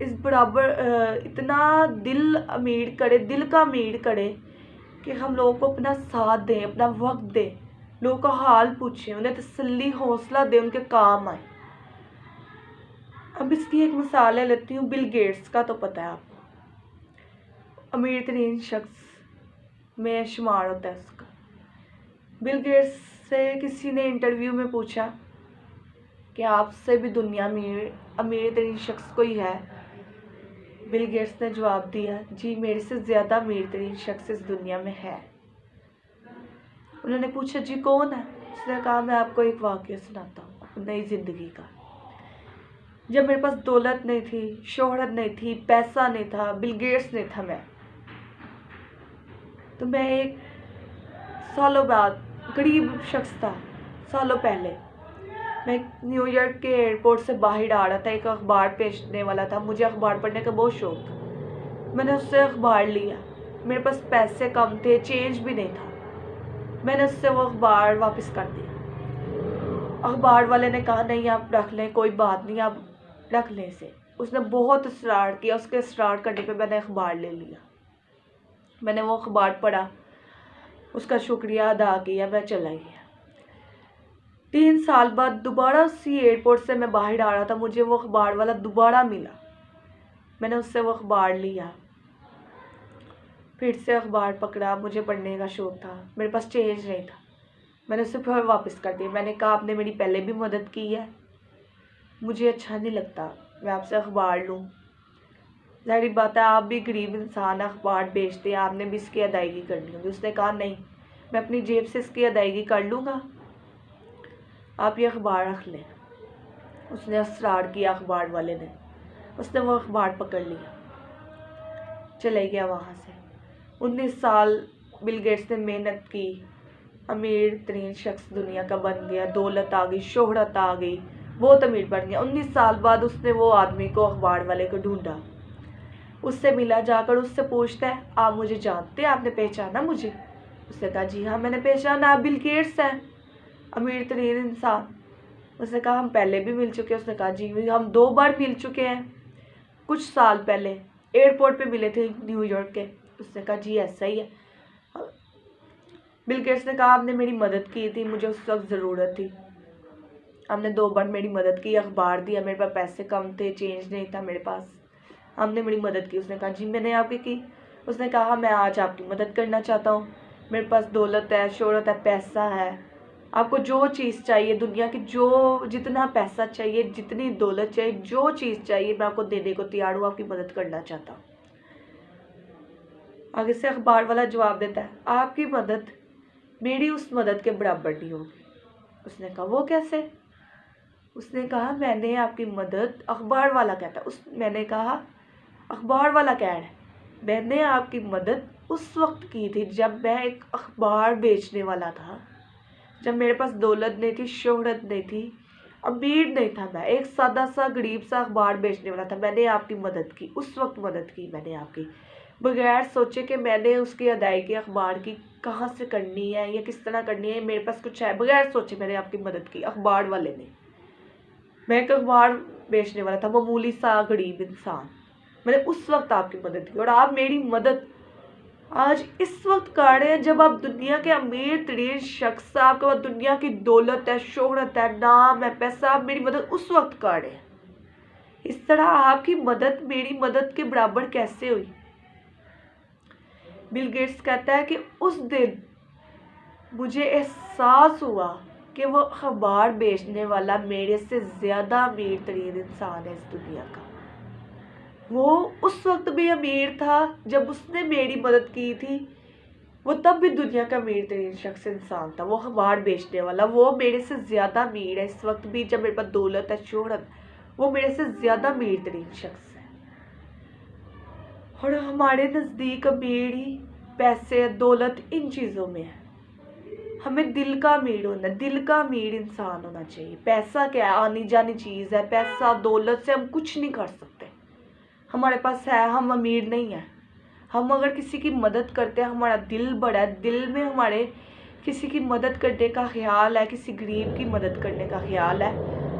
اس برابر اتنا دل کا امیر کرے کہ ہم لوگوں کو اپنا ساتھ دیں، اپنا وقت دیں، لوگوں کا حال پوچھیں، انہیں تسلی حوصلہ دیں، ان کے کام آئیں۔ اب اس کی ایک مثال لیتی ہوں، بل گیٹس کا تو پتہ ہے آپ کو، امیر ترین شخص میں شمار ہوتا ہے اس کا۔ بل گیٹس سے کسی نے انٹرویو میں پوچھا کہ آپ سے بھی دنیا میں امیر ترین شخص کوئی ہے؟ بل گیٹس نے جواب دیا، جی میرے سے زیادہ امیر ترین شخص اس دنیا میں ہے۔ انہوں نے پوچھا جی کون ہے؟ اس نے کہا میں آپ کو ایک واقعہ سناتا ہوں نئی زندگی کا۔ جب میرے پاس دولت نہیں تھی، شہرت نہیں تھی، پیسہ نہیں تھا، بل گیٹس نہیں تھا میں، تو میں ایک سالوں بعد غریب شخص تھا۔ سالوں پہلے میں نیو یارک کے ایئرپورٹ سے باہر آ رہا تھا، ایک اخبار بیچنے والا تھا، مجھے اخبار پڑھنے کا بہت شوق تھا۔ میں نے اس سے اخبار لیا، میرے پاس پیسے کم تھے، چینج بھی نہیں تھا، میں نے اس سے وہ اخبار واپس کر دیا۔ اخبار والے نے کہا نہیں آپ رکھ لیں، کوئی بات نہیں، آپ رکھ لیں اسے۔ اس نے بہت اصرار کیا، اس کے اصرار کرنے پہ میں نے اخبار لے لیا۔ میں نے وہ اخبار پڑھا، اس کا شکریہ ادا کیا، میں چلا گیا۔ 3 سال بعد دوبارہ اسی ایئرپورٹ سے میں باہر آ رہا تھا، مجھے وہ اخبار والا دوبارہ ملا، میں نے اس سے وہ اخبار لیا، پھر سے اخبار پکڑا، مجھے پڑھنے کا شوق تھا، میرے پاس چینج نہیں تھا، میں نے اسے پھر واپس کر دیا۔ میں نے کہا آپ نے میری پہلے بھی مدد کی ہے، مجھے اچھا نہیں لگتا میں آپ سے اخبار لوں۔ ظاہری بات ہے آپ بھی غریب انسان اخبار بیچتے ہیں، آپ نے بھی اس کی ادائیگی کرنی ہوگی۔ اس نے کہا نہیں، میں اپنی جیب سے اس کی ادائیگی کر لوں گا، آپ یہ اخبار رکھ لیں۔ اس نے اصرار کیا، اخبار والے نے، اس نے وہ اخبار پکڑ لیا، چلے گیا وہاں سے۔ 19 سال بل گیٹس نے محنت کی، امیر ترین شخص دنیا کا بن گیا، دولت آ گئی، شہرت آ گئی، بہت امیر بن گیا۔ 19 سال بعد اس نے وہ آدمی کو، اخبار والے کو ڈھونڈا، اس سے ملا، جا کر اس سے پوچھتا ہے آپ مجھے جانتے ہیں، آپ نے پہچانا مجھے؟ اس نے کہا جی ہاں میں نے پہچانا، آپ بل گیٹس ہیں، امیر ترین انسان۔ اس نے کہا ہم پہلے بھی مل چکے ہیں۔ اس نے کہا جی ہم 2 بار مل چکے ہیں، کچھ سال پہلے ایئرپورٹ پہ ملے تھے نیو یارک کے۔ اس نے کہا جی ایسا ہی ہے۔ بل گیٹس نے کہا آپ نے میری مدد کی تھی، مجھے اس وقت ضرورت تھی، آپ نے 2 بار میری مدد کی، اخبار دیا، میرے پاس پیسے کم تھے، چینج نہیں تھا میرے پاس، آپ نے میری مدد کی۔ اس نے کہا جی میں نے آپ کی۔ اس نے کہا میں آج آپ کی مدد کرنا چاہتا ہوں، میرے پاس دولت ہے، شہرت ہے، پیسہ ہے، آپ کو جو چیز چاہیے دنیا کی، جتنا پیسہ چاہیے، جتنی دولت چاہیے، جو چیز چاہیے میں آپ کو دینے کو تیار ہوں، آپ کی مدد کرنا چاہتا ہوں۔ آگے سے اخبار والا جواب دیتا ہے آپ کی مدد میری اس مدد کے برابر نہیں ہوگی۔ اس نے کہا وہ کیسے؟ اس نے کہا میں نے آپ کی مدد، اخبار والا کہتا ہے، میں نے کہا اخبار والا کہہ رہا ہے میں نے آپ کی مدد اس وقت کی تھی جب میں ایک اخبار بیچنے والا تھا، جب میرے پاس دولت نہیں تھی، شہرت نہیں تھی، امیر نہیں تھا، میں ایک سادہ سا غریب سا اخبار بیچنے والا تھا۔ میں نے آپ کی مدد کی، اس وقت مدد کی میں نے آپ کی، بغیر سوچے کہ میں نے اس کی ادائیگی اخبار کی کہاں سے کرنی ہے یا کس طرح کرنی ہے، میرے پاس کچھ ہے، بغیر سوچے میں نے آپ کی مدد کی، اخبار والے نے۔ میں ایک اخبار بیچنے والا تھا، معمولی سا غریب انسان، میں نے اس وقت آپ کی مدد کی، اور آپ میری مدد آج اس وقت کر رہے ہیں جب آپ دنیا کے امیر ترین شخص، آپ کے پاس دنیا کی دولت ہے، شہرت ہے، نام ہے، پیسہ، آپ میری مدد اس وقت کر رہے ہیں۔ اس طرح آپ کی مدد میری مدد کے برابر کیسے ہوئی؟ بل گیٹس کہتا ہے کہ اس دن مجھے احساس ہوا کہ وہ اخبار بیچنے والا میرے سے زیادہ امیر ترین انسان ہے اس دنیا کا۔ وہ اس وقت بھی امیر تھا جب اس نے میری مدد کی تھی، وہ تب بھی دنیا کا امیر ترین شخص انسان تھا، وہ اخبار بیچنے والا، وہ میرے سے زیادہ امیر ہے اس وقت بھی جب میرے پاس دولت ہے، شہرت، وہ میرے سے زیادہ امیر ترین شخص ہے۔ اور ہمارے نزدیک امیری، پیسے، دولت ان چیزوں میں ہے، ہمیں دل کا امیر ہونا ہے، دل کا امیر انسان ہونا چاہیے۔ پیسہ کیا ہے؟ آنی جانی چیز ہے، پیسہ دولت سے ہم کچھ نہیں کر سکتے، ہمارے پاس ہے، ہم امیر نہیں ہیں۔ ہم اگر کسی کی مدد کرتے ہیں، ہمارا دل بڑا ہے، دل میں ہمارے کسی کی مدد کرنے کا خیال ہے، کسی غریب کی مدد کرنے کا خیال ہے،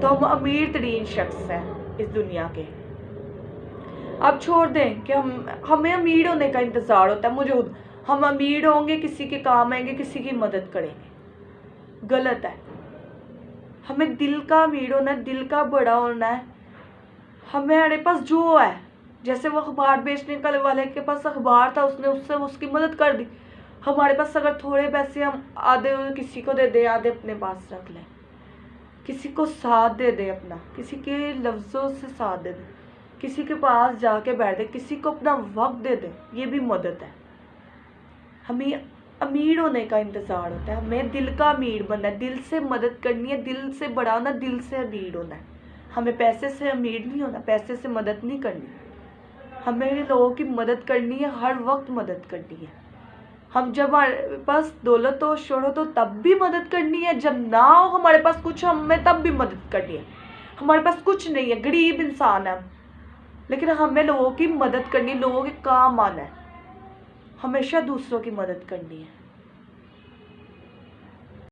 تو ہم امیر ترین شخص ہیں اس دنیا کے۔ آپ چھوڑ دیں کہ ہمیں امیر ہونے کا انتظار ہوتا ہے. مجھے ہم امیر ہوں گے، کسی کے کام آئیں گے، کسی کی مدد کریں گے. غلط ہے. ہمیں دل کا امیر ہونا ہے، دل کا بڑا ہونا ہے. ہمارے پاس جو ہے، جیسے وہ اخبار بیچنے والے کے پاس اخبار تھا، اس نے اس کی مدد کر دی. ہمارے پاس اگر تھوڑے پیسے، ہم آدھے کسی کو دے دیں، آدھے اپنے پاس رکھ لیں. کسی کو ساتھ دے دیں اپنا، کسی کے لفظوں سے ساتھ دے دیں، کسی کے پاس جا کے بیٹھ دیں، کسی کو اپنا وقت دے دیں. یہ بھی مدد ہے. ہمیں امیر ہونے کا انتظار ہوتا ہے، ہمیں دل کا امیر بننا ہے، دل سے مدد کرنی ہے، دل سے بڑا ہونا، دل سے امیر ہونا ہے. ہمیں پیسے سے امیر نہیں ہونا، پیسے سے مدد نہیں کرنی. ہمیں لوگوں کی مدد کرنی ہے، ہر وقت مدد کرنی ہے. ہم جب ہمارے پاس دولت ہو، شہرت ہو، تب بھی مدد کرنی ہے. جب نہ ہو ہمارے پاس کچھ، ہمیں تب بھی مدد کرنی ہے. ہمارے پاس کچھ نہیں ہے، غریب انسان ہے، لیکن ہمیں لوگوں کی مدد کرنی، لوگوں کے کام آنا ہے. ہمیشہ دوسروں کی مدد کرنی ہے.